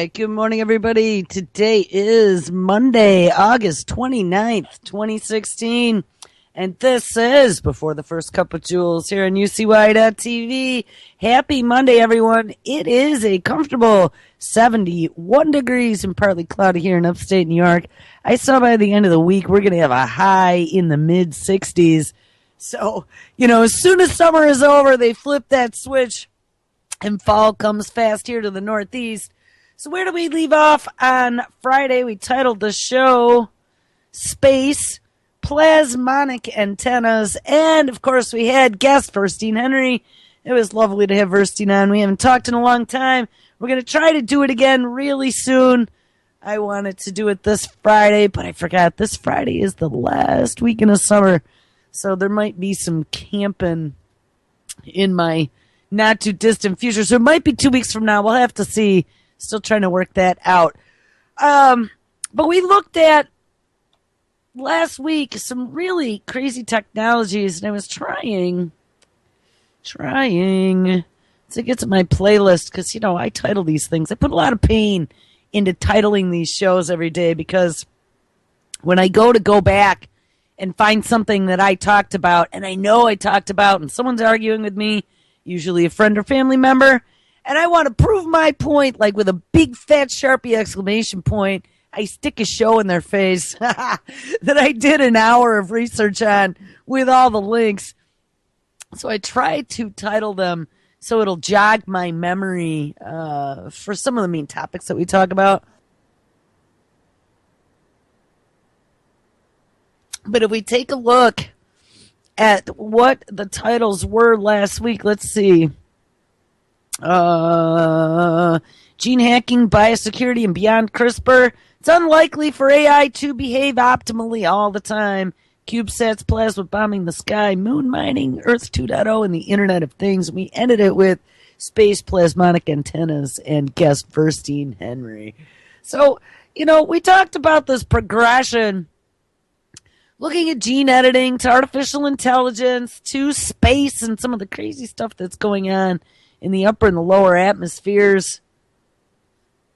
right. Good morning, everybody. Today is Monday, August 29th, 2016. And this is Before the First Cup of Jules here on UCY.TV. Happy Monday, everyone. It is a comfortable 71 degrees and partly cloudy here in upstate New York. I saw by the end of the week we're going to have a high in the mid-60s. So, as soon as summer is over, they flip that switch and fall comes fast here to the Northeast. So where do we leave off on Friday? We titled the show Space, Plasmonic Antennas, and of course we had guest Verstine Henry. It was lovely to have Verstine on. We haven't talked in a long time. We're going to try to do it again really soon. I wanted to do it this Friday, but I forgot this Friday is the last weekend of summer. So there might be some camping in my not too distant future. So it might be 2 weeks from now. We'll have to see. Still trying to work that out. But we looked at last week some really crazy technologies, and I was trying to get to my playlist because, I title these things. I put a lot of pain into titling these shows every day because when I go back and find something that I talked about, and I know I talked about, and someone's arguing with me, usually a friend or family member, and I want to prove my point, like with a big fat Sharpie exclamation point, I stick a show in their face that I did an hour of research on with all the links. So I try to title them so it'll jog my memory for some of the main topics that we talk about. But if we take a look at what the titles were last week, let's see. Gene hacking, biosecurity, and beyond CRISPR. It's unlikely for AI to behave optimally all the time. CubeSats, plasma bombing the sky, moon mining, Earth 2.0, and the Internet of Things. We ended it with space, plasmonic antennas, and guest Verstine Henry. So, we talked about this progression, looking at gene editing to artificial intelligence to space and some of the crazy stuff that's going on in the upper and the lower atmospheres.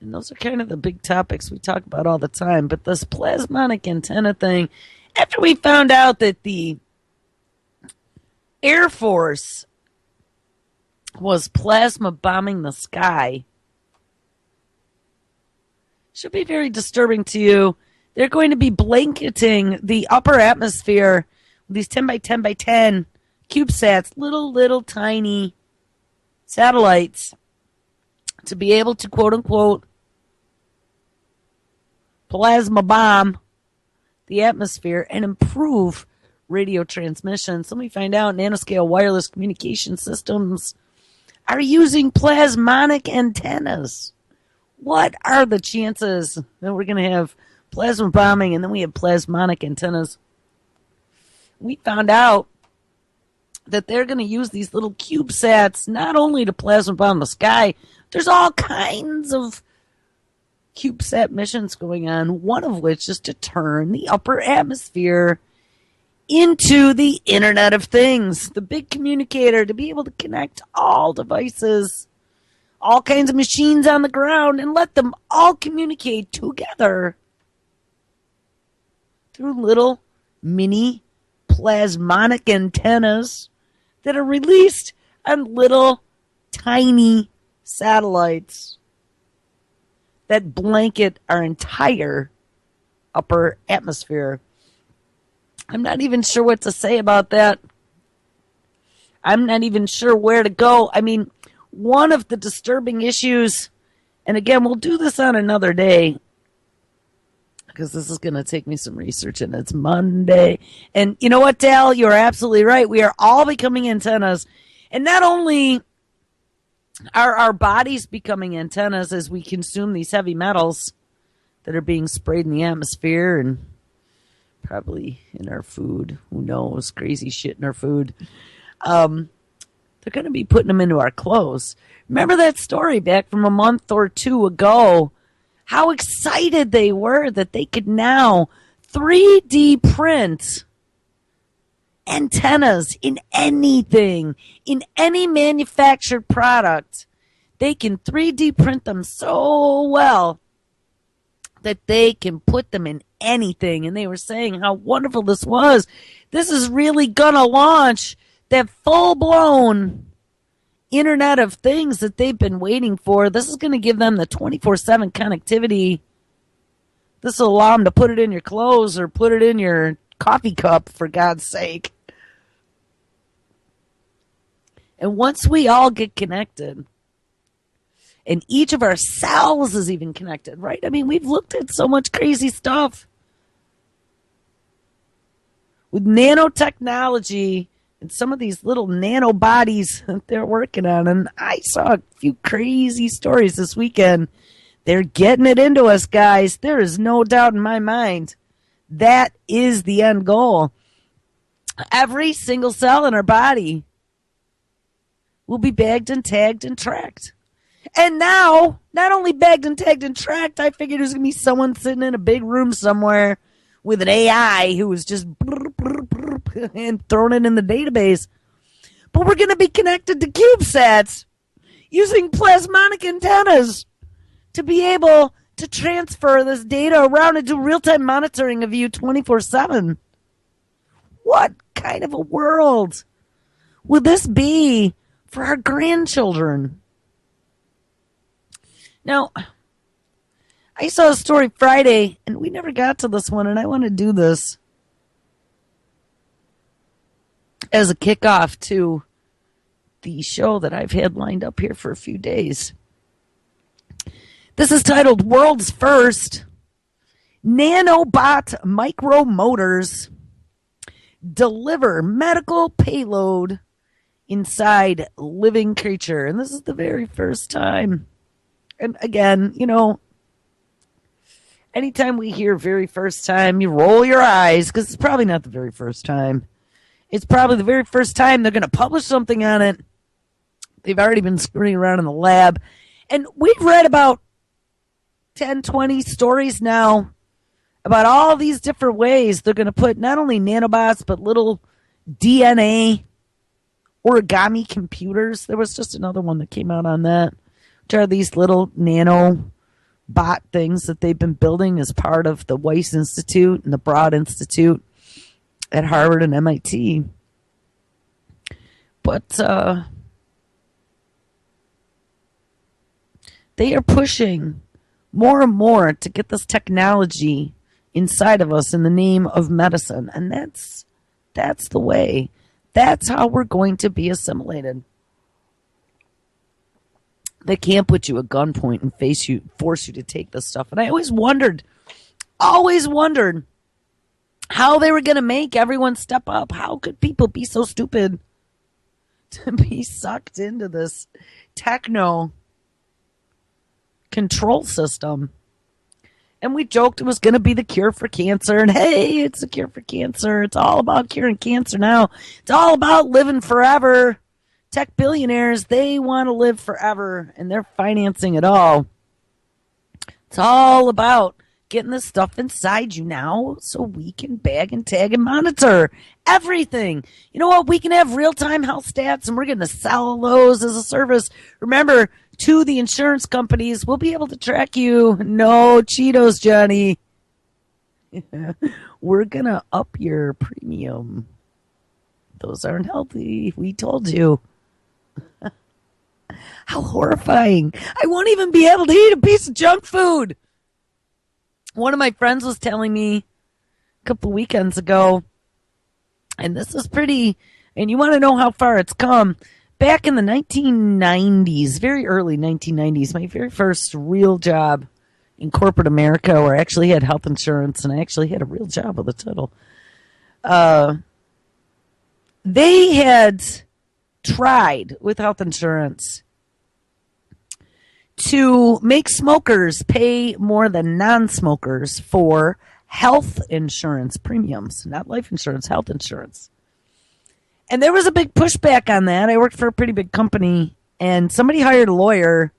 And those are kind of the big topics we talk about all the time. But this plasmonic antenna thing, after we found out that the Air Force was plasma bombing the sky, should be very disturbing to you. They're going to be blanketing the upper atmosphere with these 10 by 10 by 10 CubeSats, little tiny satellites, to be able to, quote unquote, plasma bomb the atmosphere and improve radio transmission. So we find out nanoscale wireless communication systems are using plasmonic antennas. What are the chances that we're going to have plasma bombing and then we have plasmonic antennas? We found out that they're going to use these little CubeSats not only to plasma bomb the sky. There's all kinds of CubeSat missions going on, one of which is to turn the upper atmosphere into the Internet of Things, the big communicator, to be able to connect all devices, all kinds of machines on the ground, and let them all communicate together through little mini plasmonic antennas that are released on little tiny satellites that blanket our entire upper atmosphere. I'm not even sure what to say about that. I'm not even sure where to go. I mean, one of the disturbing issues, and again, we'll do this on another day, because this is going to take me some research, and it's Monday. And you know what, Dal? You're absolutely right. We are all becoming antennas. And not only are our bodies becoming antennas as we consume these heavy metals that are being sprayed in the atmosphere and probably in our food. Who knows? Crazy shit in our food. They're going to be putting them into our clothes. Remember that story back from a month or two ago? How excited they were that they could now 3D print antennas in anything, in any manufactured product They can 3D print them so well that they can put them in anything. And they were saying how wonderful this was. This is really gonna launch that full-blown Internet of Things that they've been waiting for. This is going to give them the 24/7 connectivity. This will allow them to put it in your clothes or put it in your coffee cup, for God's sake. And once we all get connected, and each of our cells is even connected, right? I mean, we've looked at so much crazy stuff. With nanotechnology and some of these little nanobodies that they're working on. And I saw a few crazy stories this weekend. They're getting it into us, guys. There is no doubt in my mind. That is the end goal. Every single cell in our body will be bagged and tagged and tracked. And now, not only bagged and tagged and tracked, I figured there's going to be someone sitting in a big room somewhere with an AI who was just and thrown it in the database. But we're going to be connected to CubeSats using plasmonic antennas to be able to transfer this data around and do real-time monitoring of you 24/7. What kind of a world will this be for our grandchildren? Now, I saw a story Friday, and we never got to this one, and I want to do this as a kickoff to the show that I've had lined up here for a few days. This is titled World's First Nanobot Micromotors Deliver Medical Payload Inside Living Creature. And this is the very first time. And again, you know, anytime we hear very first time, you roll your eyes because it's probably not the very first time. It's probably the very first time they're going to publish something on it. They've already been screwing around in the lab. And we've read about 10, 20 stories now about all these different ways they're going to put not only nanobots, but little DNA origami computers. There was just another one that came out on that, which are these little nano bot things that they've been building as part of the Weiss Institute and the Broad Institute at Harvard and MIT. But they are pushing more and more to get this technology inside of us in the name of medicine. And that's the way. That's how we're going to be assimilated. They can't put you at gunpoint and force you to take this stuff. And I always wondered how they were going to make everyone step up. How could people be so stupid to be sucked into this techno control system? And we joked it was going to be the cure for cancer. And hey, it's a cure for cancer. It's all about curing cancer now. It's all about living forever. Tech billionaires, they want to live forever, and they're financing it all. It's all about getting this stuff inside you now so we can bag and tag and monitor everything. You know what? We can have real-time health stats, and we're going to sell those as a service. Remember, to the insurance companies, we'll be able to track you. No Cheetos, Johnny. We're going to up your premium. Those aren't healthy. We told you. How horrifying. I won't even be able to eat a piece of junk food. One of my friends was telling me a couple weekends ago, and this is pretty, and you want to know how far it's come. Back in the 1990s, very early 1990s, my very first real job in corporate America, where I actually had health insurance and I actually had a real job with a title. They had tried with health insurance to make smokers pay more than non-smokers for health insurance premiums, not life insurance, health insurance. And there was a big pushback on that. I worked for a pretty big company, and somebody hired a lawyer,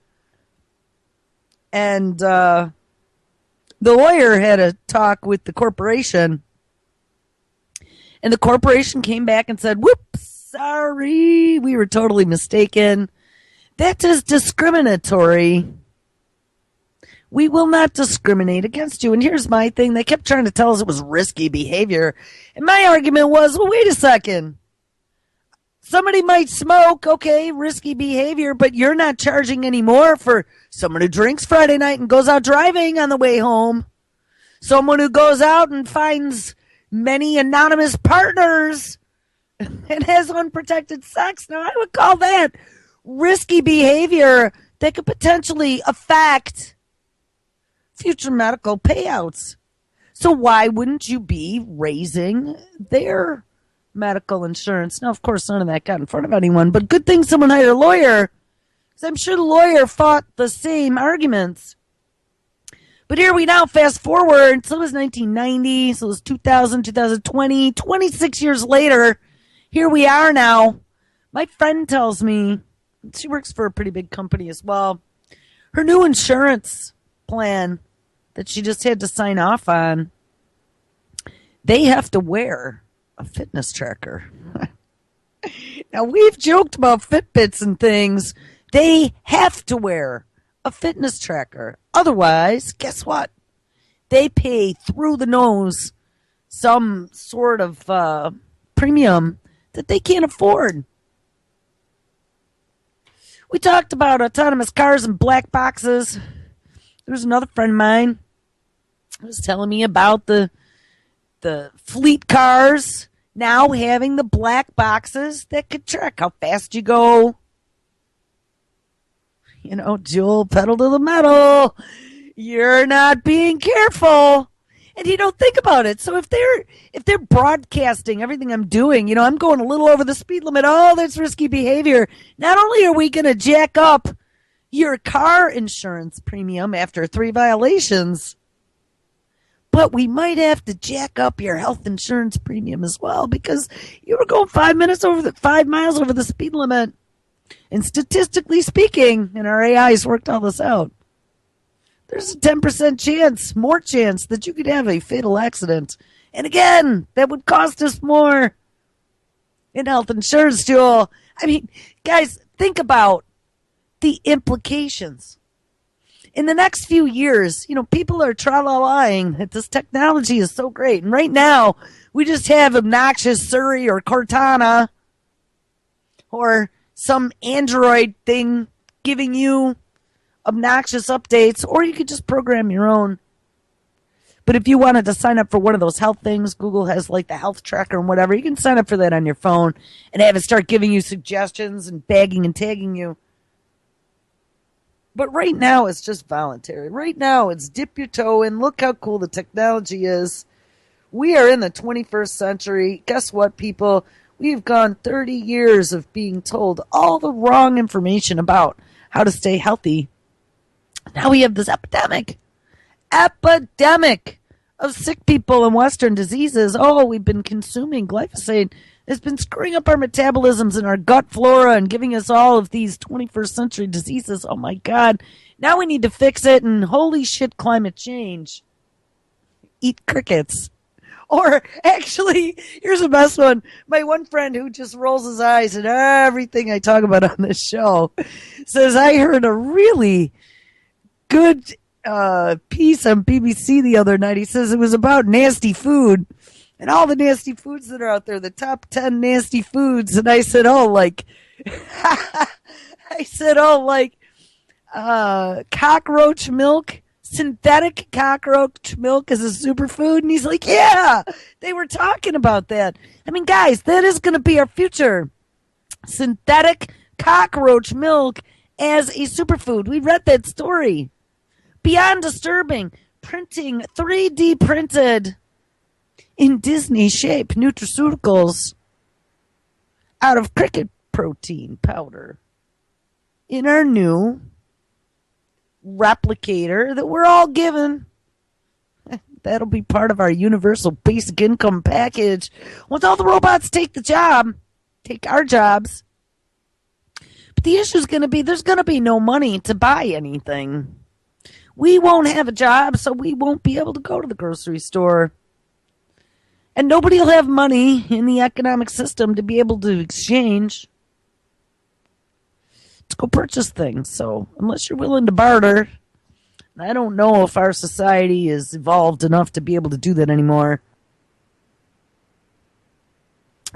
and the lawyer had a talk with the corporation, and the corporation came back and said, whoops, sorry, we were totally mistaken. That is discriminatory. We will not discriminate against you. And here's my thing. They kept trying to tell us it was risky behavior. And my argument was, well, wait a second. Somebody might smoke, okay, risky behavior, but you're not charging any more for someone who drinks Friday night and goes out driving on the way home. Someone who goes out and finds many anonymous partners and has unprotected sex. Now, I would call that risky behavior that could potentially affect future medical payouts. So why wouldn't you be raising their medical insurance? Now, of course, none of that got in front of anyone, but good thing someone hired a lawyer, because I'm sure the lawyer fought the same arguments. But here we now, fast forward, so it was 1990, so it was 2000, 2020, 26 years later, here we are now. My friend tells me, she works for a pretty big company as well, her new insurance plan that she just had to sign off on, they have to wear a fitness tracker. Now, we've joked about Fitbits and things. They have to wear a fitness tracker. Otherwise, guess what? They pay through the nose some sort of premium that they can't afford. We talked about autonomous cars and black boxes. There's another friend of mine who was telling me about the fleet cars now having the black boxes that could track how fast you go. You know, Joel, pedal to the metal. You're not being careful. And you don't think about it. So if they're broadcasting everything I'm doing, you know, I'm going a little over the speed limit. Oh, that's risky behavior. Not only are we going to jack up your car insurance premium after 3 violations, but we might have to jack up your health insurance premium as well, because you were going 5 miles over the speed limit. And statistically speaking, and our AI's worked all this out, there's a 10% more chance that you could have a fatal accident. And again, that would cost us more in health insurance, Joel. I mean, guys, think about the implications. In the next few years, you know, people are tra-la-lying that this technology is so great. And right now, we just have obnoxious Siri or Cortana or some Android thing giving you obnoxious updates, or you could just program your own. But if you wanted to sign up for one of those health things, Google has like the health tracker and whatever, you can sign up for that on your phone and have it start giving you suggestions and bagging and tagging you. But right now, it's just voluntary. Right now, it's dip your toe in. Look how cool the technology is. We are in the 21st century. Guess what, people? We've gone 30 years of being told all the wrong information about how to stay healthy. Now we have this epidemic of sick people and Western diseases. Oh, we've been consuming glyphosate. It's been screwing up our metabolisms and our gut flora and giving us all of these 21st century diseases. Oh my God. Now we need to fix it, and holy shit, climate change. Eat crickets. Or actually, here's the best one. My one friend who just rolls his eyes at everything I talk about on this show says, I heard a really good piece on BBC the other night. He says it was about nasty food and all the nasty foods that are out there, the top 10 nasty foods. And I said, cockroach milk. Synthetic cockroach milk is a superfood. And he's like, yeah, they were talking about that. I mean, guys, that is going to be our future. Synthetic cockroach milk as a superfood. We read that story. Beyond disturbing, printing 3D printed in Disney shape nutraceuticals out of cricket protein powder in our new replicator that we're all given. That'll be part of our universal basic income package. Once all the robots take our jobs. But the issue is going to be there's going to be no money to buy anything. We won't have a job, so we won't be able to go to the grocery store. And nobody will have money in the economic system to be able to exchange. It's go purchase things. So unless you're willing to barter, I don't know if our society is evolved enough to be able to do that anymore.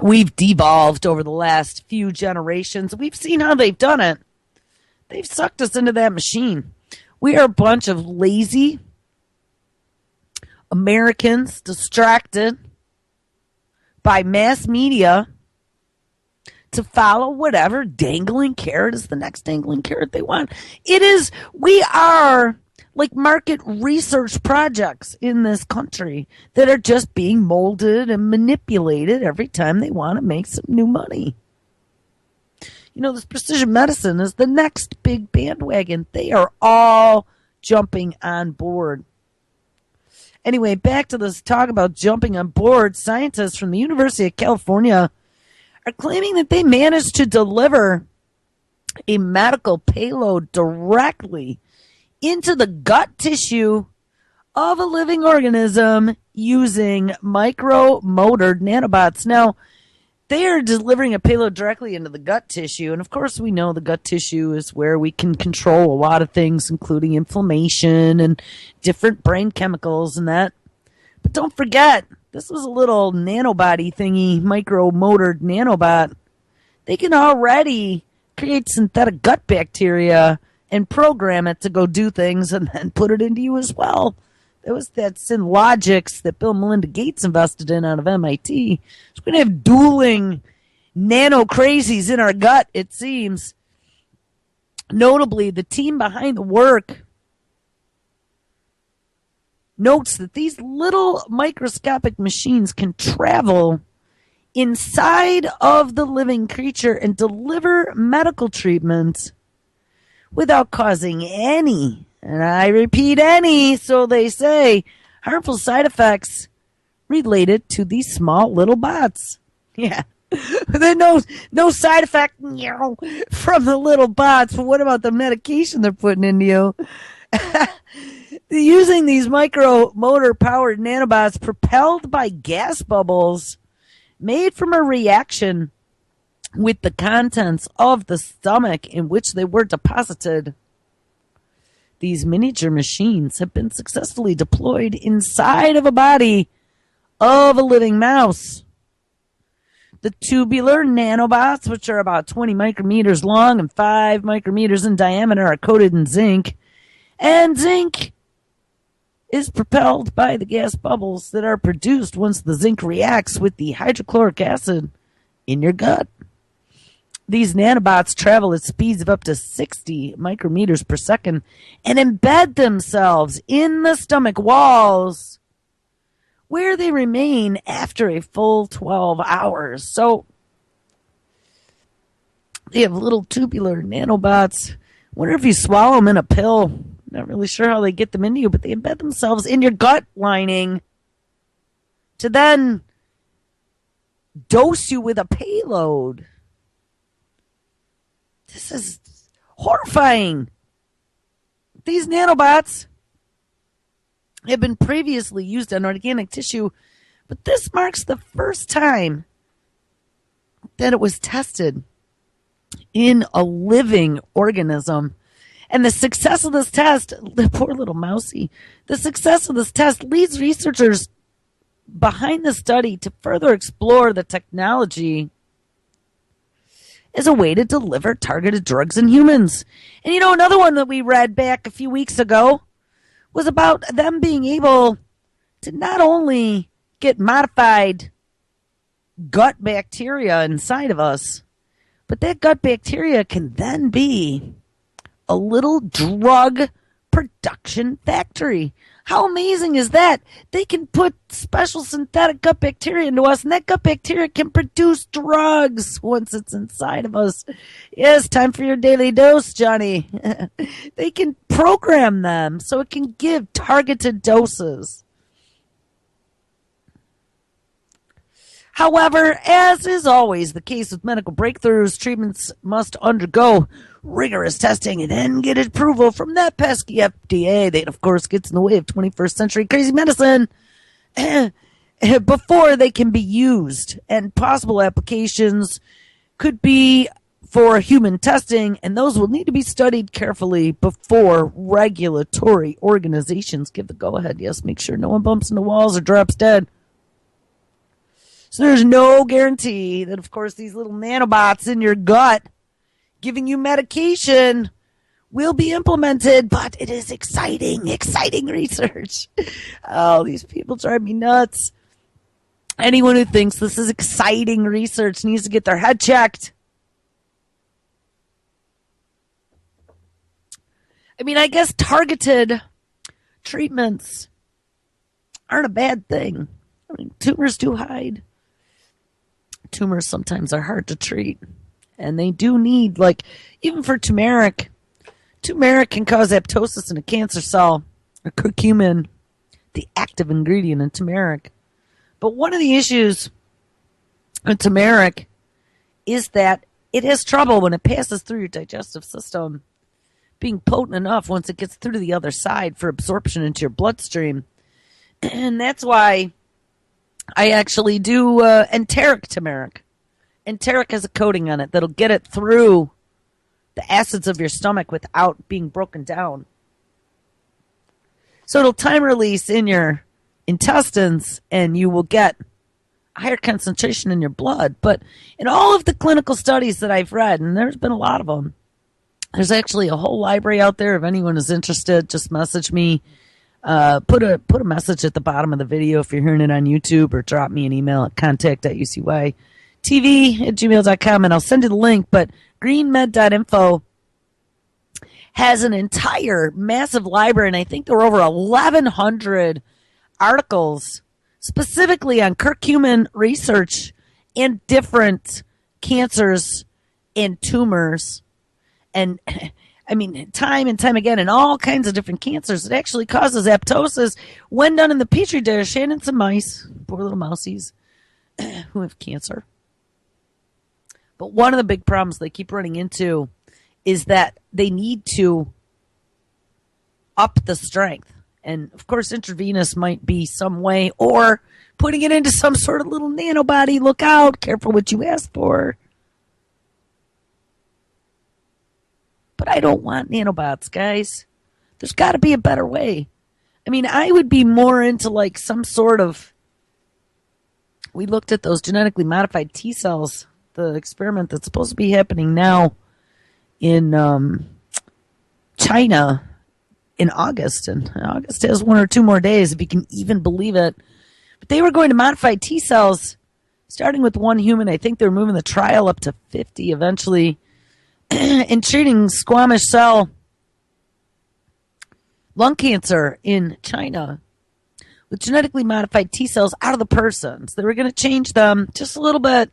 We've devolved over the last few generations. We've seen how they've done it. They've sucked us into that machine. We are a bunch of lazy Americans distracted by mass media to follow whatever dangling carrot is the next dangling carrot they want. We are like market research projects in this country that are just being molded and manipulated every time they want to make some new money. You know, this precision medicine is the next big bandwagon. They are all jumping on board. Anyway, back to this talk about jumping on board. Scientists from the University of California are claiming that they managed to deliver a medical payload directly into the gut tissue of a living organism using micromotored nanobots. Now, they are delivering a payload directly into the gut tissue, and of course we know the gut tissue is where we can control a lot of things, including inflammation and different brain chemicals and that. But don't forget, this was a little nanobody thingy, micromotored nanobot. They can already create synthetic gut bacteria and program it to go do things and then put it into you as well. There was that Synlogics that Bill and Melinda Gates invested in out of MIT. So we're going to have dueling nano crazies in our gut, it seems. Notably, the team behind the work notes that these little microscopic machines can travel inside of the living creature and deliver medical treatment without causing any, and I repeat any, so they say, harmful side effects related to these small little bots. Yeah. There's no side effect from the little bots, but what about the medication they're putting into you? Using these micromotor-powered nanobots propelled by gas bubbles made from a reaction with the contents of the stomach in which they were deposited. These miniature machines have been successfully deployed inside of a body of a living mouse. The tubular nanobots, which are about 20 micrometers long and 5 micrometers in diameter, are coated in zinc. And zinc is propelled by the gas bubbles that are produced once the zinc reacts with the hydrochloric acid in your gut. These nanobots travel at speeds of up to 60 micrometers per second and embed themselves in the stomach walls where they remain after a full 12 hours. So they have little tubular nanobots. Wonder if you swallow them in a pill. Not really sure how they get them into you, but they embed themselves in your gut lining to then dose you with a payload. This is horrifying. These nanobots have been previously used on organic tissue, but this marks the first time that it was tested in a living organism. And the success of this test, the poor little mousey, the success of this test leads researchers behind the study to further explore the technology as a way to deliver targeted drugs in humans. And you know, another one that we read back a few weeks ago was about them being able to not only get modified gut bacteria inside of us, but that gut bacteria can then be a little drug production factory. How amazing is that? They can put special synthetic gut bacteria into us, and that gut bacteria can produce drugs once it's inside of us. Yes, time for your daily dose, Johnny. They can program them so it can give targeted doses. However, as is always the case with medical breakthroughs, treatments must undergo rigorous testing and then get approval from that pesky FDA that, of course, gets in the way of 21st century crazy medicine before they can be used. And possible applications could be for human testing, and those will need to be studied carefully before regulatory organizations give the go-ahead. Yes, make sure no one bumps into walls or drops dead. So there's no guarantee that, of course, these little nanobots in your gut giving you medication will be implemented, but it is exciting research. Oh, these people drive me nuts. Anyone who thinks this is exciting research needs to get their head checked. I mean, I guess targeted treatments aren't a bad thing. I mean, tumors do hide. Tumors sometimes are hard to treat. And they do need, like, even for turmeric can cause apoptosis in a cancer cell, or curcumin, the active ingredient in turmeric. But one of the issues with turmeric is that it has trouble when it passes through your digestive system being potent enough once it gets through to the other side for absorption into your bloodstream. And that's why I actually do enteric turmeric. Enteric has a coating on it that'll get it through the acids of your stomach without being broken down. So it'll time release in your intestines, and you will get a higher concentration in your blood. But in all of the clinical studies that I've read, and there's been a lot of them, there's actually a whole library out there. If anyone is interested, just message me. Put a message at the bottom of the video if you're hearing it on YouTube, or drop me an email at contact.ucytv@gmail.com, and I'll send you the link. But greenmed.info has an entire massive library, and I think there were over 1,100 articles specifically on curcumin research and different cancers and tumors. And I mean, time and time again, in all kinds of different cancers, it actually causes apoptosis when done in the petri dish and in some mice, poor little mousies, who have cancer. But one of the big problems they keep running into is that they need to up the strength. And, of course, intravenous might be some way, or putting it into some sort of little nanobody. Look out. Careful what you ask for. But I don't want nanobots, guys. There's got to be a better way. I mean, I would be more into like some sort of... We looked at those genetically modified T cells, the experiment that's supposed to be happening now in China in August. And August has 1 or 2 more days, if you can even believe it. But they were going to modify T cells, starting with 1 human. I think they're moving the trial up to 50 eventually. In treating squamous cell lung cancer in China with genetically modified T cells out of the persons. They were going to change them just a little bit.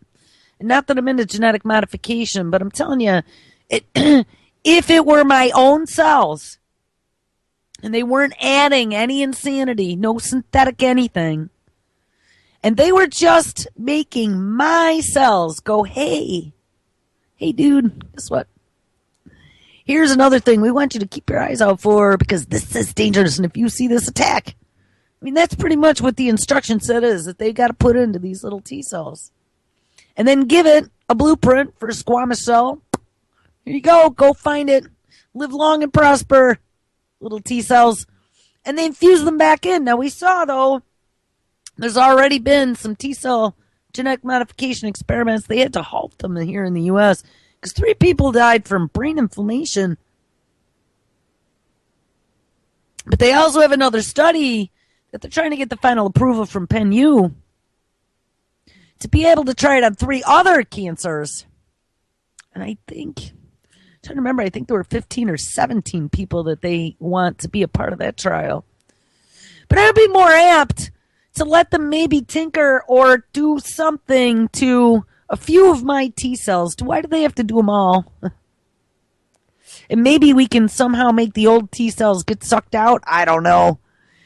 And not that I'm into genetic modification, but I'm telling you, if it were my own cells and they weren't adding any insanity, no synthetic anything, and they were just making my cells go, hey, dude, guess what? Here's another thing we want you to keep your eyes out for, because this is dangerous, and if you see this, attack. I mean, that's pretty much what the instruction set is, that they got to put into these little T cells. And then give it a blueprint for a squamous cell. Here you go. Go find it. Live long and prosper, little T cells. And they infuse them back in. Now, we saw, though, there's already been some T cell genetic modification experiments. They had to halt them here in the U.S. because 3 people died from brain inflammation. But they also have another study that they're trying to get the final approval from Penn U to be able to try it on 3 other cancers. And I think, I'm trying to remember, I think there were 15 or 17 people that they want to be a part of that trial. But I'd be more apt to let them maybe tinker or do something to a few of my T cells. Why do they have to do them all? And maybe we can somehow make the old T cells get sucked out. I don't know.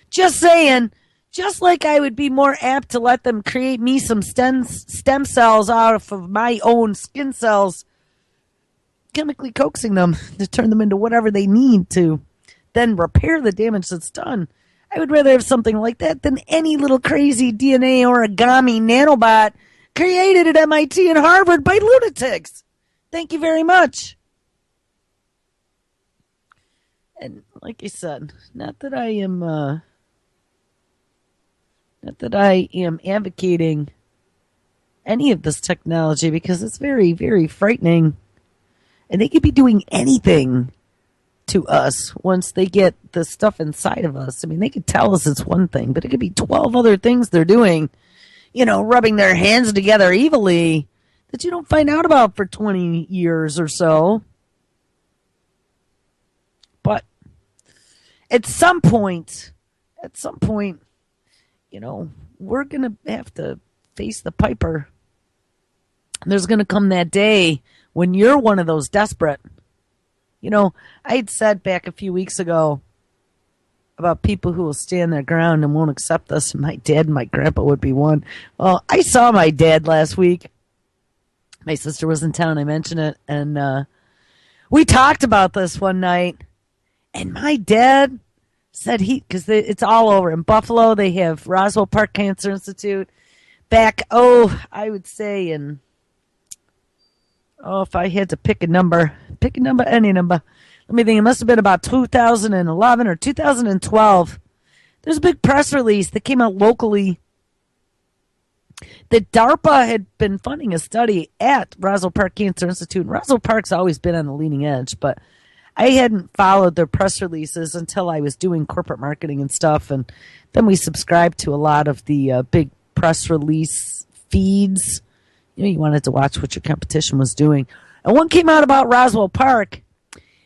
Just saying. Just like I would be more apt to let them create me some stem cells out of my own skin cells, chemically coaxing them to turn them into whatever they need to then repair the damage that's done. I would rather have something like that than any little crazy DNA origami nanobot created at MIT and Harvard by lunatics. Thank you very much. And like I said, not that I am advocating any of this technology because it's very, very frightening. And they could be doing anything to us once they get the stuff inside of us. I mean, they could tell us it's one thing, but it could be 12 other things they're doing, rubbing their hands together evilly that you don't find out about for 20 years or so. But at some point, we're going to have to face the piper. There's going to come that day when you're one of those desperate. I had said back a few weeks ago about people who will stand their ground and won't accept this, and my dad and my grandpa would be one. Well, I saw my dad last week. My sister was in town, I mentioned it, and we talked about this one night, and my dad said because it's all over. In Buffalo, they have Roswell Park Cancer Institute. Back, I would say if I had to pick a number, any number. Let me think, it must have been about 2011 or 2012. There's a big press release that came out locally that DARPA had been funding a study at Roswell Park Cancer Institute. And Roswell Park's always been on the leading edge, but I hadn't followed their press releases until I was doing corporate marketing and stuff. And then we subscribed to a lot of the big press release feeds. You wanted to watch what your competition was doing. And one came out about Roswell Park.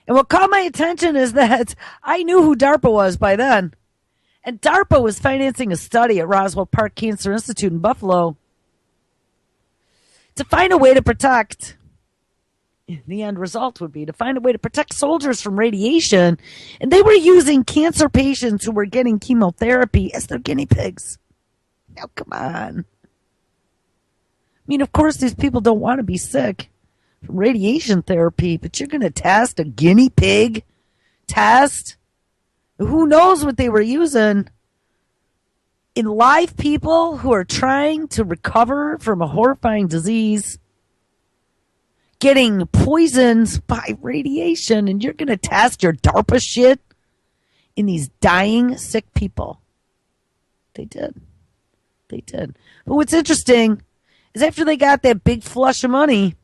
And what caught my attention is that I knew who DARPA was by then. And DARPA was financing a study at Roswell Park Cancer Institute in Buffalo to find a way to protect. The end result would be to find a way to protect soldiers from radiation. And they were using cancer patients who were getting chemotherapy as their guinea pigs. Now, come on. I mean, of course, these people don't want to be sick from radiation therapy, but you're going to test a guinea pig test? Who knows what they were using in live people who are trying to recover from a horrifying disease, getting poisoned by radiation, and you're going to test your DARPA shit in these dying, sick people. They did. But what's interesting is after they got that big flush of money,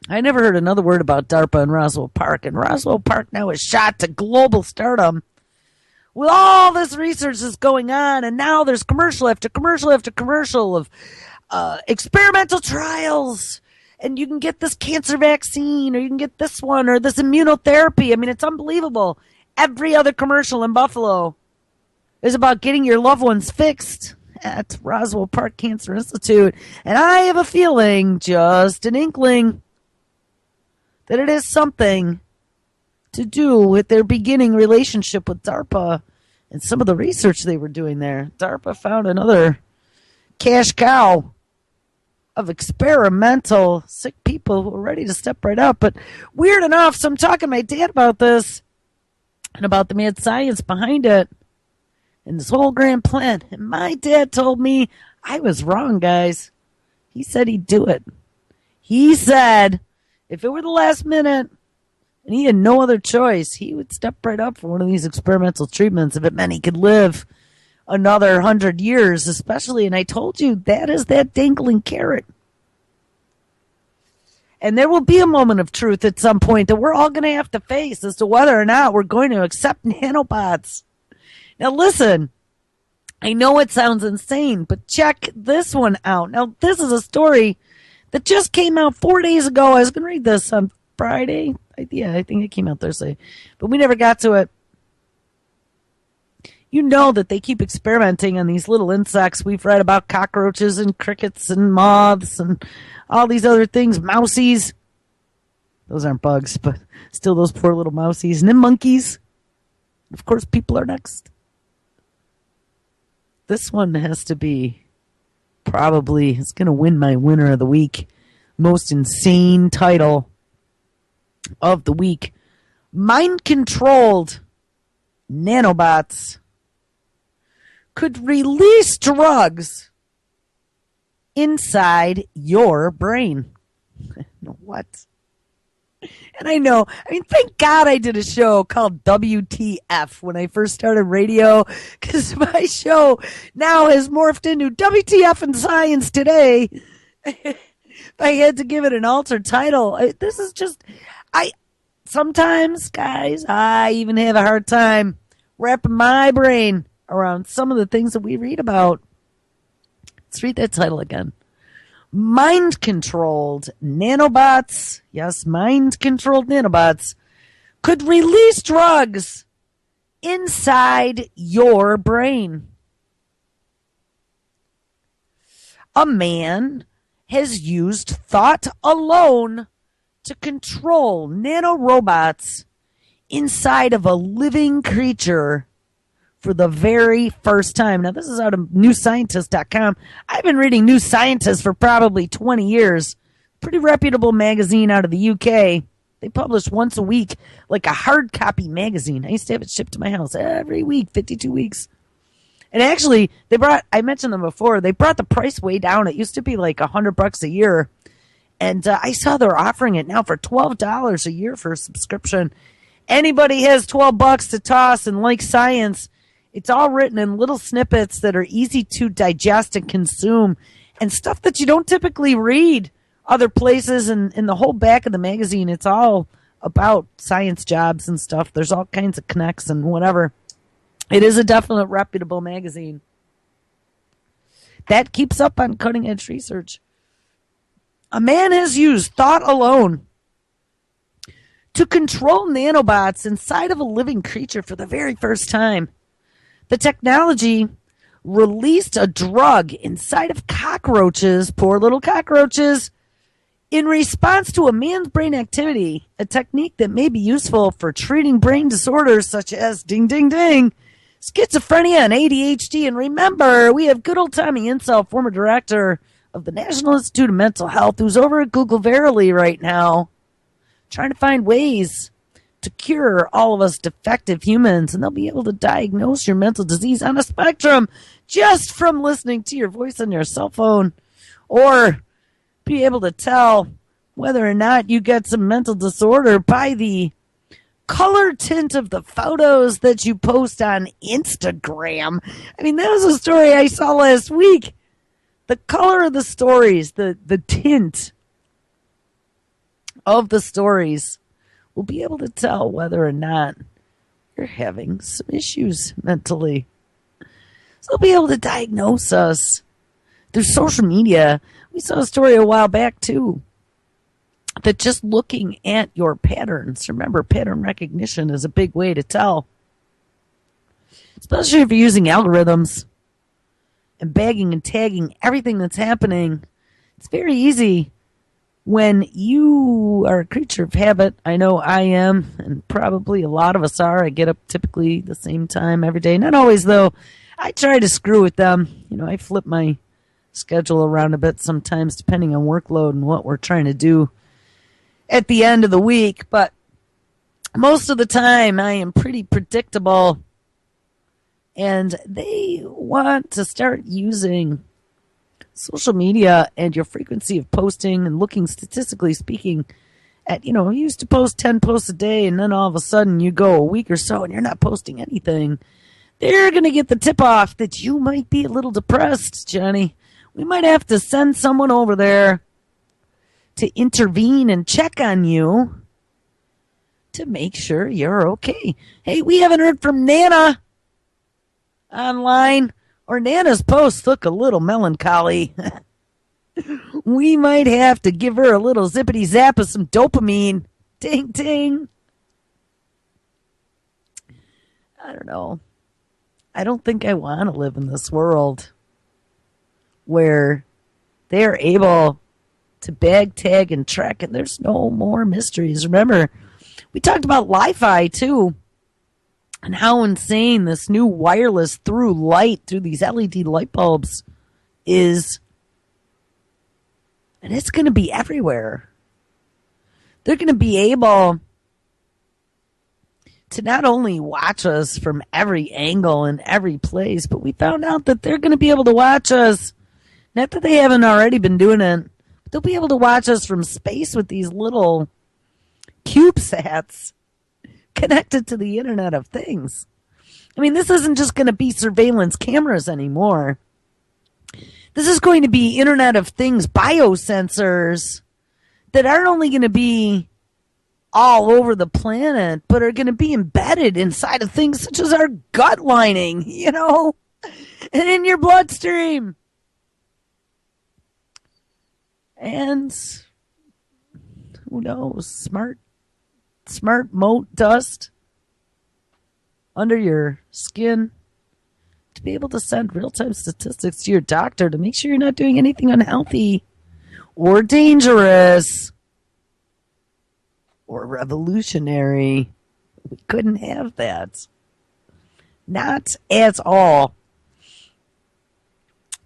I never heard another word about DARPA and Roswell Park. And Roswell Park now is shot to global stardom with all this research that's going on. And now there's commercial after commercial after commercial of experimental trials. And you can get this cancer vaccine, or you can get this one, or this immunotherapy. I mean, it's unbelievable. Every other commercial in Buffalo is about getting your loved ones fixed at Roswell Park Cancer Institute. And I have a feeling, just an inkling, that it has something to do with their beginning relationship with DARPA and some of the research they were doing there. DARPA found another cash cow of experimental sick people who are ready to step right up. But weird enough, so I'm talking to my dad about this and about the mad science behind it and this whole grand plan. And my dad told me I was wrong, guys. He said he'd do it. He said if it were the last minute and he had no other choice, he would step right up for one of these experimental treatments if it meant he could live another 100 years, especially. And I told you, that is that dangling carrot. And there will be a moment of truth at some point that we're all going to have to face as to whether or not we're going to accept nanobots. Now, listen, I know it sounds insane, but check this one out. Now, this is a story that just came out 4 days ago. I was going to read this on Friday. Yeah, I think it came out Thursday, but we never got to it. You know that they keep experimenting on these little insects. We've read about cockroaches and crickets and moths and all these other things. Mousies. Those aren't bugs, but still those poor little mousies. And then monkeys. Of course, people are next. This one has to be probably, it's going to win my winner of the week. Most insane title of the week. Mind-controlled nanobots could release drugs inside your brain. What? And I know, thank God I did a show called WTF when I first started radio, because my show now has morphed into WTF and Science Today. If I had to give it an altered title, this is just, sometimes, guys, I even have a hard time wrapping my brain around some of the things that we read about. Let's read that title again. Mind-controlled nanobots, yes, mind-controlled nanobots, could release drugs inside your brain. A man has used thought alone to control nanorobots inside of a living creature for the very first time. Now, this is out of newscientist.com. I've been reading New Scientist for probably 20 years. Pretty reputable magazine out of the UK. They publish once a week, like a hard copy magazine. I used to have it shipped to my house every week, 52 weeks. And actually, I mentioned them before, they brought the price way down. It used to be like $100 a year. And I saw they're offering it now for $12 a year for a subscription. Anybody has $12 to toss and like science, it's all written in little snippets that are easy to digest and consume, and stuff that you don't typically read other places. And in the whole back of the magazine, it's all about science jobs and stuff. There's all kinds of connects and whatever. It is a definite reputable magazine that keeps up on cutting edge research. A man has used thought alone to control nanobots inside of a living creature for the very first time. The technology released a drug inside of cockroaches, poor little cockroaches, in response to a man's brain activity, a technique that may be useful for treating brain disorders such as ding, ding, ding, schizophrenia and ADHD. And remember, we have good old Tommy Insel, former director of the National Institute of Mental Health, who's over at Google Verily right now, trying to find ways to cure all of us defective humans, and they'll be able to diagnose your mental disease on a spectrum just from listening to your voice on your cell phone, or be able to tell whether or not you get some mental disorder by the color tint of the photos that you post on Instagram. That was a story I saw last week. The color of the stories, the tint of the stories will be able to tell whether or not you're having some issues mentally. So they'll be able to diagnose us through social media. We saw a story a while back, too, that just looking at your patterns, remember, pattern recognition is a big way to tell, especially if you're using algorithms and bagging and tagging everything that's happening. It's very easy when you are a creature of habit. I know I am, and probably a lot of us are. I get up typically the same time every day. Not always, though. I try to screw with them. I flip my schedule around a bit sometimes, depending on workload and what we're trying to do at the end of the week. But most of the time, I am pretty predictable. And they want to start using social media and your frequency of posting and looking, statistically speaking, at, you used to post 10 posts a day, and then all of a sudden you go a week or so and you're not posting anything. They're going to get the tip off that you might be a little depressed, Johnny. We might have to send someone over there to intervene and check on you to make sure you're okay. Hey, we haven't heard from Nana online, or Nana's posts look a little melancholy. We might have to give her a little zippity zap of some dopamine. Ding, ding. I don't know. I don't think I want to live in this world where they're able to bag, tag, and track, and there's no more mysteries. Remember, we talked about Li-Fi, too, and how insane this new wireless through light, through these LED light bulbs is. And it's going to be everywhere. They're going to be able to not only watch us from every angle and every place, but we found out that they're going to be able to watch us. Not that they haven't already been doing it, They'll be able to watch us from space with these little CubeSats connected to the Internet of Things. I mean, this isn't just going to be surveillance cameras anymore. This is going to be Internet of Things biosensors that aren't only going to be all over the planet, but are going to be embedded inside of things such as our gut lining, and in your bloodstream. And who knows, smart moat dust under your skin to be able to send real-time statistics to your doctor to make sure you're not doing anything unhealthy or dangerous or revolutionary. We couldn't have that. Not at all.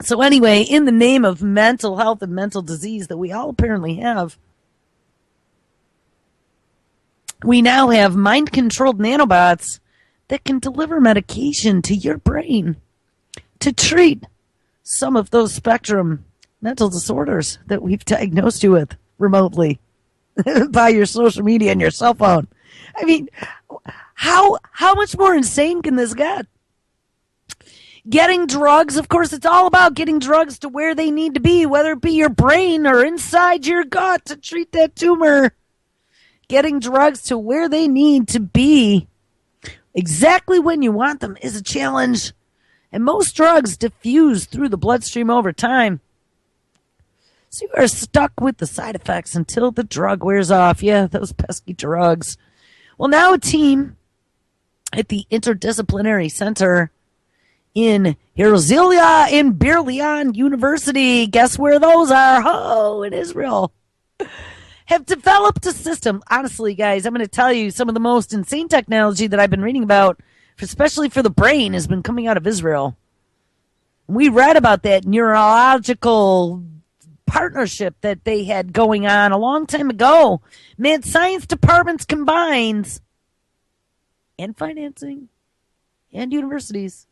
So anyway, in the name of mental health and mental disease that we all apparently have, we now have mind-controlled nanobots that can deliver medication to your brain to treat some of those spectrum mental disorders that we've diagnosed you with remotely by your social media and your cell phone. I mean, how much more insane can this get? Getting drugs, of course, it's all about getting drugs to where they need to be, whether it be your brain or inside your gut to treat that tumor. Getting drugs to where they need to be exactly when you want them is a challenge. And most drugs diffuse through the bloodstream over time. So you are stuck with the side effects until the drug wears off. Yeah, those pesky drugs. Well, now a team at the Interdisciplinary Center in Herzliya in Birlian University, guess where those are? Oh, in Israel. Have developed a system. Honestly, guys, I'm going to tell you some of the most insane technology that I've been reading about, especially for the brain, has been coming out of Israel. We read about that neurological partnership that they had going on a long time ago. Man, science departments combined, and financing, and universities.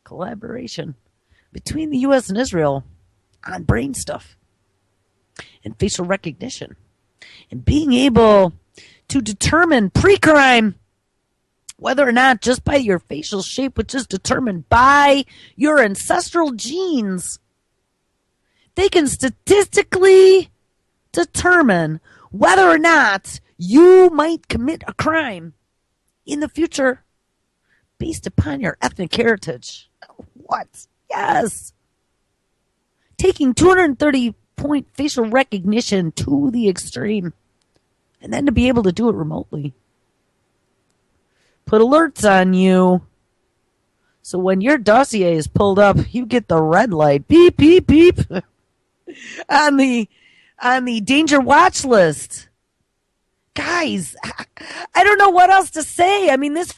Collaboration between the U.S. and Israel on brain stuff and facial recognition and being able to determine pre-crime whether or not just by your facial shape, which is determined by your ancestral genes, they can statistically determine whether or not you might commit a crime in the future based upon your ethnic heritage. What? Yes. Taking 230-point facial recognition to the extreme, and then to be able to do it remotely. Put alerts on you, so when your dossier is pulled up, you get the red light, beep, beep, beep, on the danger watch list. Guys, I don't know what else to say. I mean, this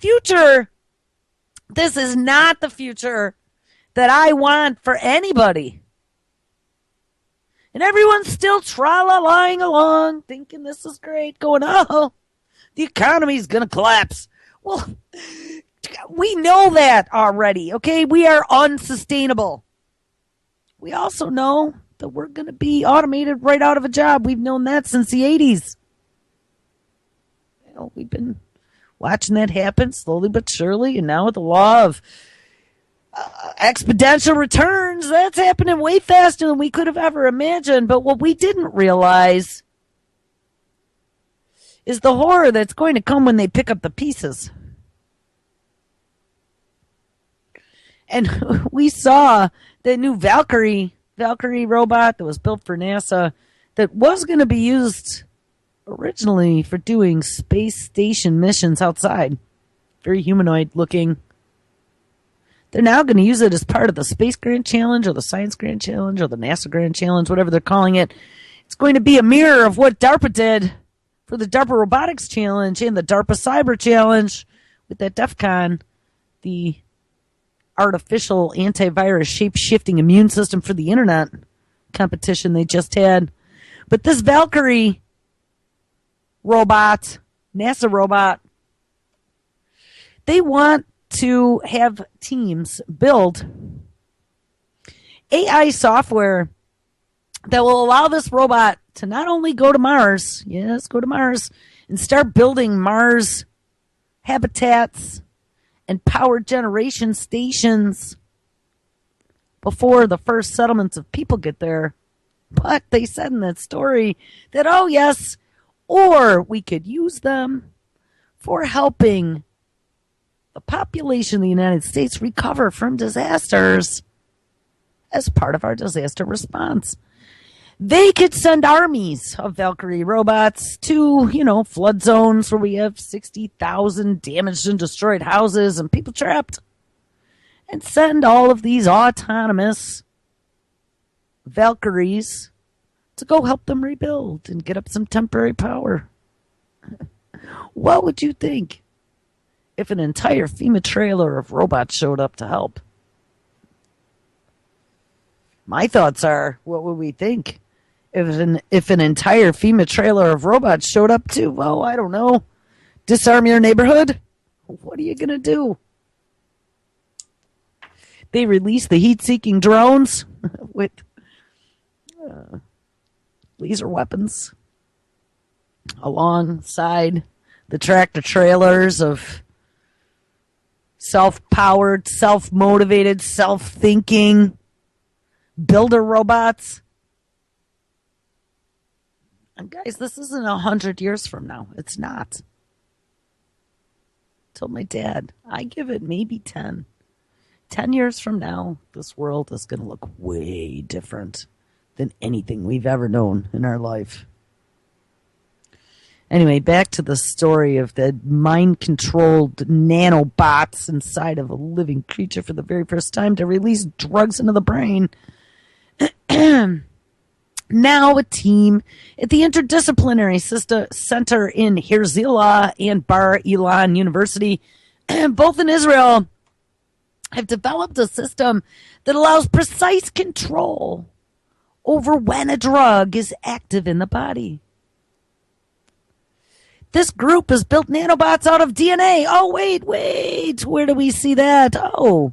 is not the future that I want for anybody. And everyone's still tra-la-lying along, thinking this is great, going, oh, the economy's going to collapse. Well, we know that already, okay? We are unsustainable. We also know that we're going to be automated right out of a job. We've known that since the 80s. We've been watching that happen slowly but surely, and now with the law of exponential returns, that's happening way faster than we could have ever imagined. But what we didn't realize is the horror that's going to come when they pick up the pieces. And we saw the new Valkyrie robot that was built for NASA that was going to be used originally for doing space station missions outside. Very humanoid looking. They're now going to use it as part of the Space Grand Challenge or the Science Grand Challenge or the NASA Grand Challenge, whatever they're calling it. It's going to be a mirror of what DARPA did for the DARPA Robotics Challenge and the DARPA Cyber Challenge with that DEF CON, the artificial antivirus shape-shifting immune system for the internet competition they just had. But this Valkyrie robot, NASA robot, they want to have teams build AI software that will allow this robot to not only go to Mars, yes, go to Mars, and start building Mars habitats and power generation stations before the first settlements of people get there. But they said in that story that, oh, yes, or we could use them for helping the population of the United States recover from disasters as part of our disaster response. They could send armies of Valkyrie robots to, flood zones where we have 60,000 damaged and destroyed houses and people trapped, and send all of these autonomous Valkyries to go help them rebuild and get up some temporary power. What would you think if an entire FEMA trailer of robots showed up to help? My thoughts are, what would we think if an entire FEMA trailer of robots showed up to, well, I don't know, disarm your neighborhood? What are you going to do? They released the heat-seeking drones with laser weapons alongside the tractor trailers of self-powered, self-motivated, self-thinking builder robots. And guys, this isn't 100 years from now. It's not. I told my dad, I give it maybe 10. 10 years from now, this world is going to look way different than anything we've ever known in our life. Anyway, back to the story of the mind-controlled nanobots inside of a living creature for the very first time to release drugs into the brain. Now a team at the Interdisciplinary Center in Herzliya and Bar Ilan University, both in Israel, have developed a system that allows precise control over when a drug is active in the body. This group has built nanobots out of DNA. Oh, wait. Where do we see that? Oh,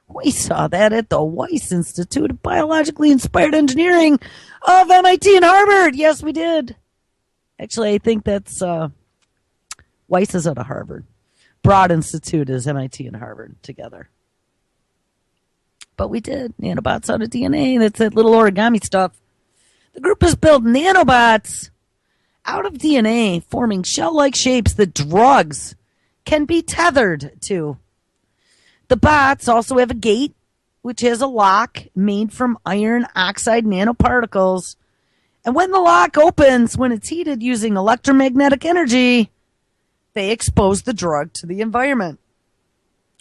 we saw that at the Weiss Institute of Biologically Inspired Engineering of MIT and Harvard. Yes, we did. Actually, I think that's Weiss is out of Harvard. Broad Institute is MIT and Harvard together. But we did nanobots out of DNA. That's that little origami stuff. The group has built nanobots out of DNA, forming shell-like shapes that drugs can be tethered to. The bots also have a gate, which has a lock made from iron oxide nanoparticles. And when the lock opens, when it's heated using electromagnetic energy, they expose the drug to the environment.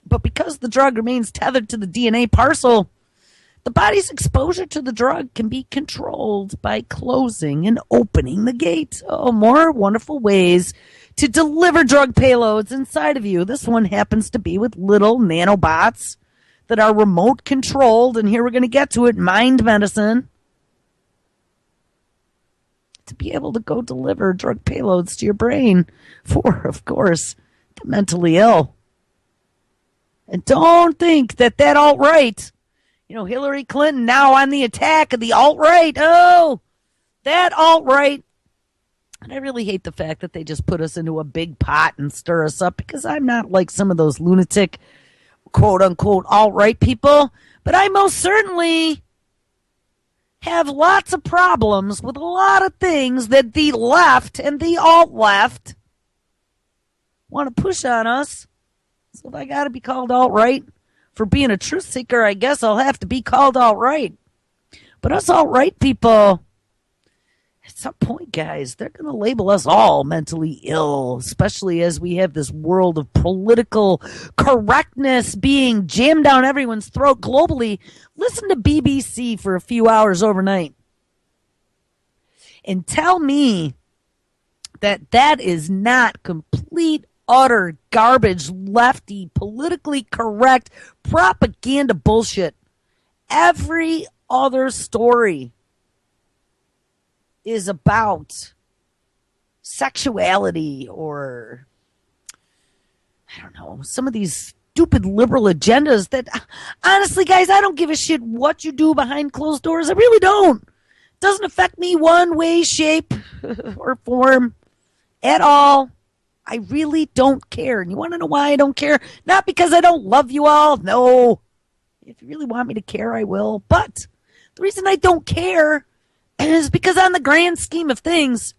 But because the drug remains tethered to the DNA parcel, the body's exposure to the drug can be controlled by closing and opening the gate. Oh, more wonderful ways to deliver drug payloads inside of you. This one happens to be with little nanobots that are remote controlled. And here we're going to get to it, mind medicine. To be able to go deliver drug payloads to your brain for, of course, the mentally ill. And don't think that alt-right, Hillary Clinton now on the attack of the alt-right. Oh, that alt-right. And I really hate the fact that they just put us into a big pot and stir us up, because I'm not like some of those lunatic, quote-unquote, alt-right people. But I most certainly have lots of problems with a lot of things that the left and the alt-left want to push on us. So if I got to be called alt-right for being a truth seeker, I guess I'll have to be called alt-right. But us alt-right people, at some point, guys, they're going to label us all mentally ill, especially as we have this world of political correctness being jammed down everyone's throat globally. Listen to BBC for a few hours overnight and tell me that that is not complete, utter garbage, lefty, politically correct propaganda bullshit. Every other story is about sexuality or, I don't know, some of these stupid liberal agendas that, honestly, guys, I don't give a shit what you do behind closed doors. I really don't. Doesn't affect me one way, shape, or form at all. I really don't care. And you want to know why I don't care? Not because I don't love you all. No. If you really want me to care, I will. But the reason I don't care is because on the grand scheme of things,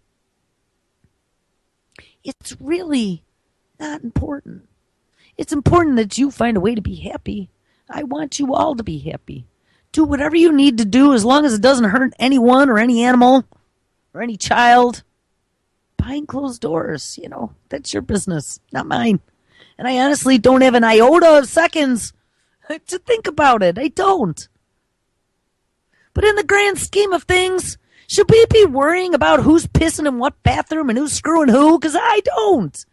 it's really not important. It's important that you find a way to be happy. I want you all to be happy. Do whatever you need to do as long as it doesn't hurt anyone or any animal or any child. Behind closed doors, that's your business, not mine. And I honestly don't have an iota of seconds to think about it. I don't. But in the grand scheme of things, should we be worrying about who's pissing in what bathroom and who's screwing who? Because I don't.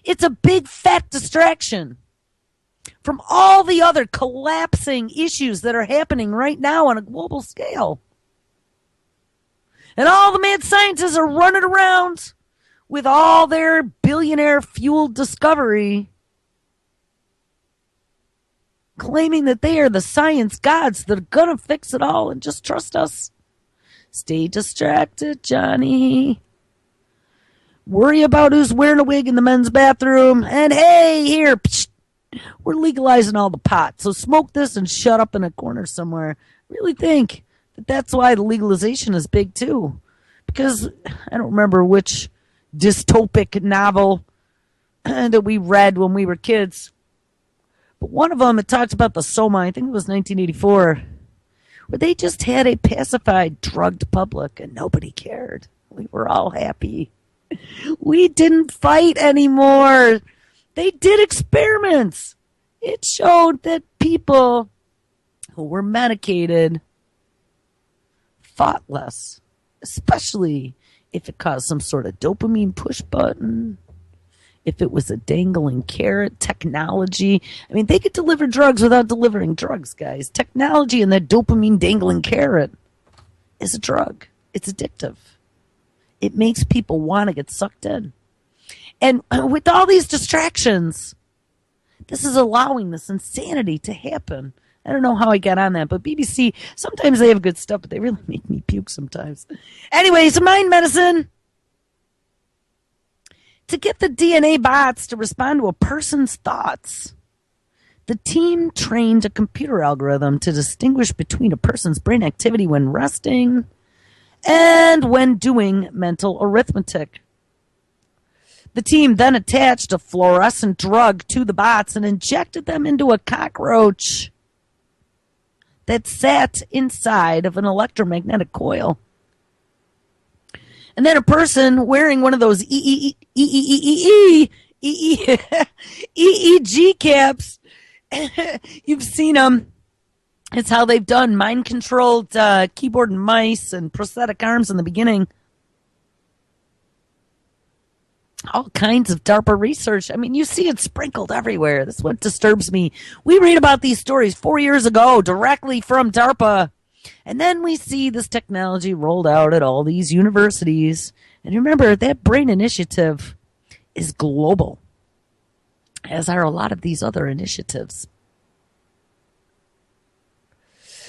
It's a big fat distraction from all the other collapsing issues that are happening right now on a global scale. And all the mad scientists are running around with all their billionaire-fueled discovery, claiming that they are the science gods that are going to fix it all, and just trust us. Stay distracted, Johnny. Worry about who's wearing a wig in the men's bathroom. And hey, here, we're legalizing all the pot. So smoke this and shut up in a corner somewhere. Really think that that's why the legalization is big too. Because I don't remember which dystopic novel that we read when we were kids. But one of them, it talks about the Soma, I think it was 1984, where they just had a pacified, drugged public and nobody cared. We were all happy. We didn't fight anymore. They did experiments. It showed that people who were medicated fought less, especially if it caused some sort of dopamine push button, if it was a dangling carrot, technology. I mean, they could deliver drugs without delivering drugs, guys. Technology and that dopamine dangling carrot is a drug. It's addictive. It makes people want to get sucked in. And with all these distractions, this is allowing this insanity to happen. I don't know how I got on that, but BBC, sometimes they have good stuff, but they really make me puke sometimes. Anyways, mind medicine. To get the DNA bots to respond to a person's thoughts, the team trained a computer algorithm to distinguish between a person's brain activity when resting and when doing mental arithmetic. The team then attached a fluorescent drug to the bots and injected them into a cockroach that sat inside of an electromagnetic coil. And then a person wearing one of those EEG caps, you've seen them. It's how they've done mind-controlled keyboard and mice and prosthetic arms in the beginning. All kinds of DARPA research. I mean, you see it sprinkled everywhere. That's what disturbs me. We read about these stories 4 years ago directly from DARPA. And then we see this technology rolled out at all these universities. And remember, that brain initiative is global, as are a lot of these other initiatives.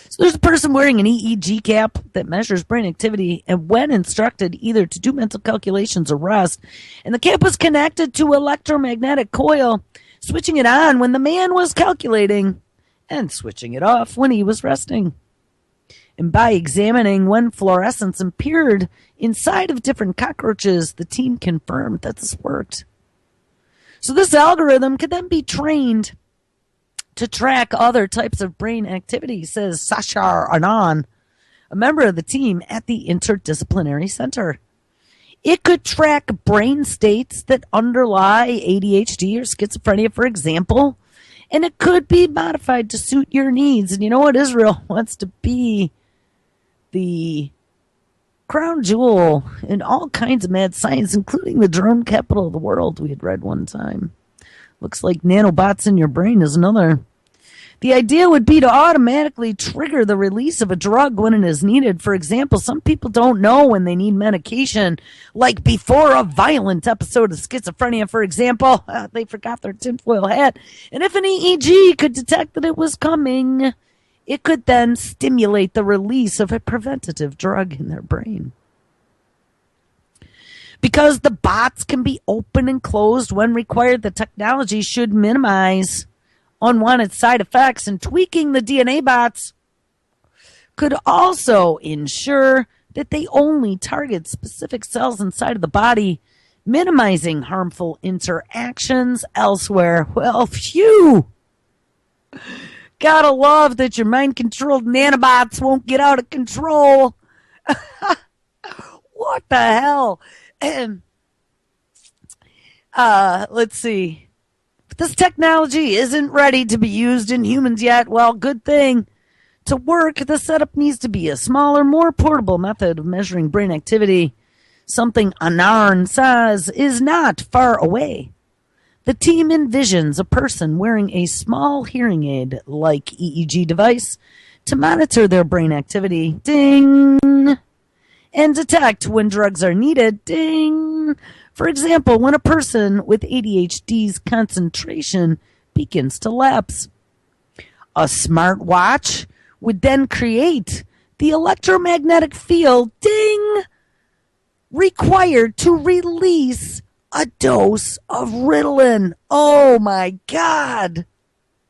So there's a person wearing an EEG cap that measures brain activity, and when instructed either to do mental calculations or rest, and the cap was connected to an electromagnetic coil, switching it on when the man was calculating and switching it off when he was resting. And by examining when fluorescence appeared inside of different cockroaches, the team confirmed that this worked. So this algorithm could then be trained to track other types of brain activity, says Sashar Anand, a member of the team at the Interdisciplinary Center. It could track brain states that underlie ADHD or schizophrenia, for example, and it could be modified to suit your needs. And you know what? Israel wants to be the crown jewel in all kinds of mad science, including the drone capital of the world, we had read one time. Looks like nanobots in your brain is another. The idea would be to automatically trigger the release of a drug when it is needed. For example, some people don't know when they need medication, like before a violent episode of schizophrenia, for example. They forgot their tinfoil hat. And if an EEG could detect that it was coming, it could then stimulate the release of a preventative drug in their brain. Because the bots can be open and closed when required, the technology should minimize unwanted side effects, and tweaking the DNA bots could also ensure that they only target specific cells inside of the body, minimizing harmful interactions elsewhere. Well, phew! Gotta love that your mind-controlled nanobots won't get out of control. What the hell? Let's see. This technology isn't ready to be used in humans yet. Well, good thing. To work, the setup needs to be a smaller, more portable method of measuring brain activity, something Anarn says is not far away. The team envisions a person wearing a small hearing aid like EEG device to monitor their brain activity, ding, and detect when drugs are needed, ding. For example, when a person with ADHD's concentration begins to lapse. A smartwatch would then create the electromagnetic field, ding, required to release a dose of Ritalin. Oh my God.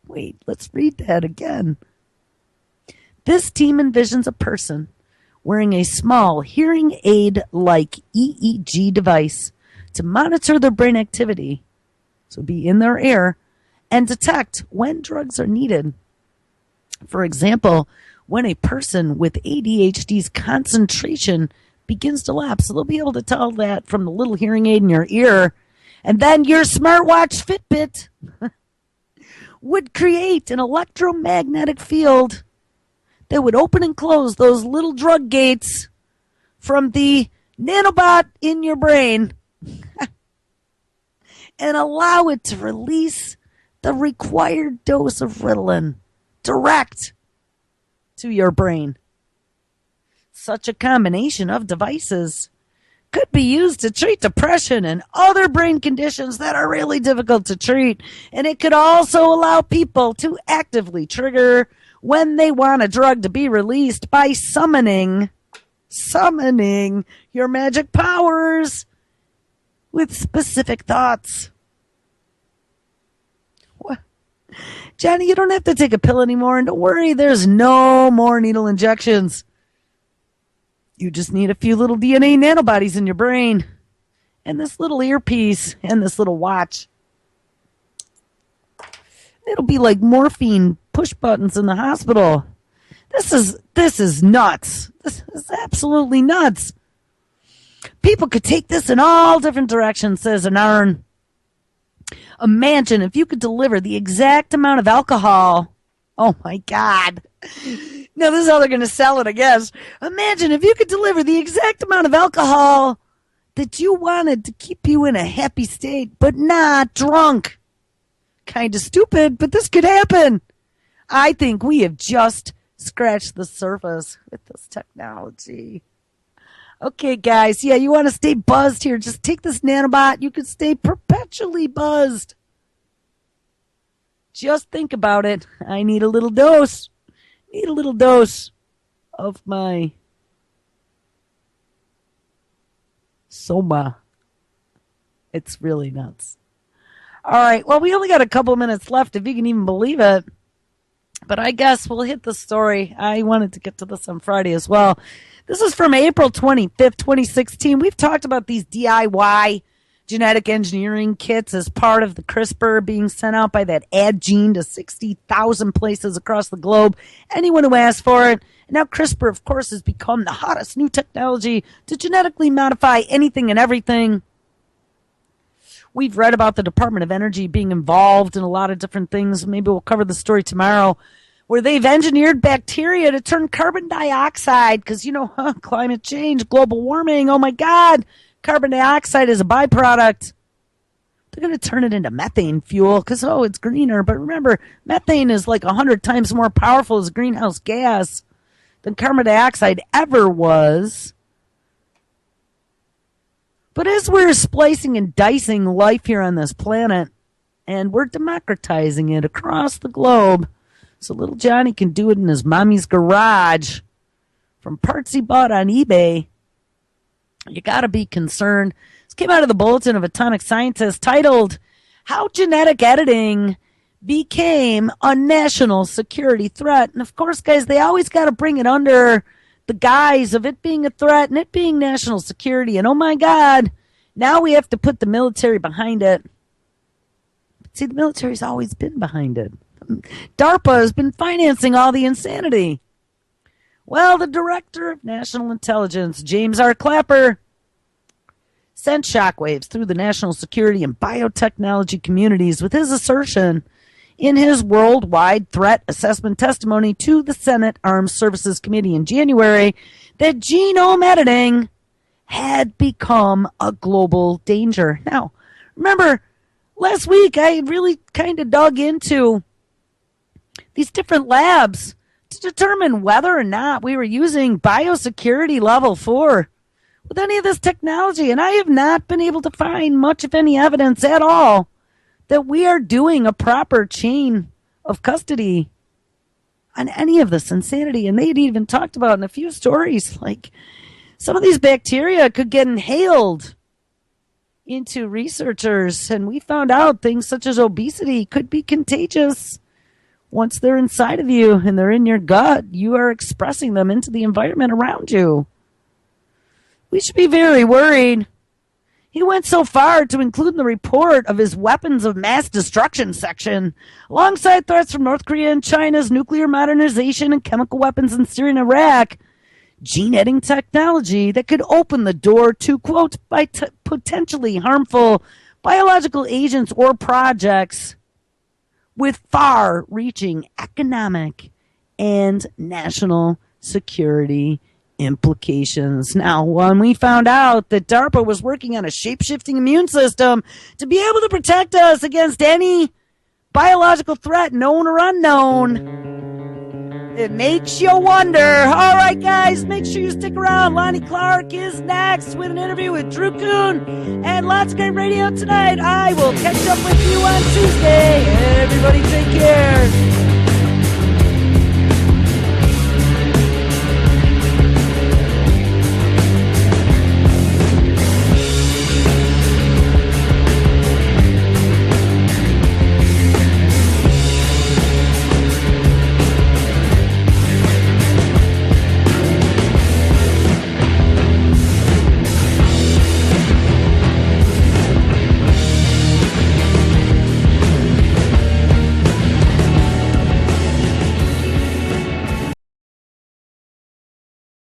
Wait, let's read that again. This team envisions a person wearing a small hearing aid-like EEG device to monitor their brain activity, so be in their ear, and detect when drugs are needed. For example, when a person with ADHD's concentration begins to lapse, so they'll be able to tell that from the little hearing aid in your ear, and then your smartwatch Fitbit would create an electromagnetic field that would open and close those little drug gates from the nanobot in your brain and allow it to release the required dose of Ritalin direct to your brain. Such a combination of devices could be used to treat depression and other brain conditions that are really difficult to treat. And it could also allow people to actively trigger when they want a drug to be released by summoning your magic powers with specific thoughts. What? Johnny, you don't have to take a pill anymore, and don't worry, there's no more needle injections. You just need a few little DNA nanobodies in your brain, and this little earpiece, and this little watch. It'll be like morphine push buttons in the hospital. This is nuts. This is absolutely nuts. People could take this in all different directions, says Anarn. Imagine if you could deliver the exact amount of alcohol. Oh my God. Now this is how they're going to sell it, I guess. Imagine if you could deliver the exact amount of alcohol that you wanted to keep you in a happy state, but not drunk. Kind of stupid, but this could happen. I think we have just scratched the surface with this technology. Okay, guys. Yeah, you want to stay buzzed here. Just take this nanobot. You can stay perpetually buzzed. Just think about it. I need a little dose. Need a little dose of my soma. It's really nuts. All right. Well, we only got a couple minutes left, if you can even believe it. But I guess we'll hit the story. I wanted to get to this on Friday as well. This is from April 25th, 2016. We've talked about these DIY genetic engineering kits as part of the CRISPR being sent out by that ad gene to 60,000 places across the globe. Anyone who asks for it. And now CRISPR, of course, has become the hottest new technology to genetically modify anything and everything. We've read about the Department of Energy being involved in a lot of different things. Maybe we'll cover the story tomorrow, where they've engineered bacteria to turn carbon dioxide, because, climate change, global warming, oh my God, carbon dioxide is a byproduct. They're going to turn it into methane fuel because, it's greener. But remember, methane is like 100 times more powerful as a greenhouse gas than carbon dioxide ever was. But as we're splicing and dicing life here on this planet, and we're democratizing it across the globe, so little Johnny can do it in his mommy's garage from parts he bought on eBay. You got to be concerned. This came out of the Bulletin of Atomic Scientists titled, How Genetic Editing Became a National Security Threat. And of course, guys, they always got to bring it under the guise of it being a threat and it being national security. And oh my God, now we have to put the military behind it. But see, the military's always been behind it. DARPA has been financing all the insanity. Well, the Director of National Intelligence, James R. Clapper, sent shockwaves through the national security and biotechnology communities with his assertion in his worldwide threat assessment testimony to the Senate Armed Services Committee in January that genome editing had become a global danger. Now, remember, last week I really kind of dug into these different labs to determine whether or not we were using biosecurity level 4 with any of this technology. And I have not been able to find much of any evidence at all that we are doing a proper chain of custody on any of this insanity. And they'd even talked about in a few stories, like some of these bacteria could get inhaled into researchers. And we found out things such as obesity could be contagious. Once they're inside of you and they're in your gut, you are expressing them into the environment around you. We should be very worried. He went so far to include in the report of his weapons of mass destruction section, alongside threats from North Korea and China's nuclear modernization and chemical weapons in Syria and Iraq, gene editing technology that could open the door to, quote, potentially harmful biological agents or projects with far-reaching economic and national security implications. Now, when we found out that DARPA was working on a shape-shifting immune system to be able to protect us against any biological threat, known or unknown, it makes you wonder. All right, guys, make sure you stick around. Lonnie Clark is next with an interview with Drew Kuhn and lots of great radio tonight. I will catch up with you on Tuesday. Everybody take care.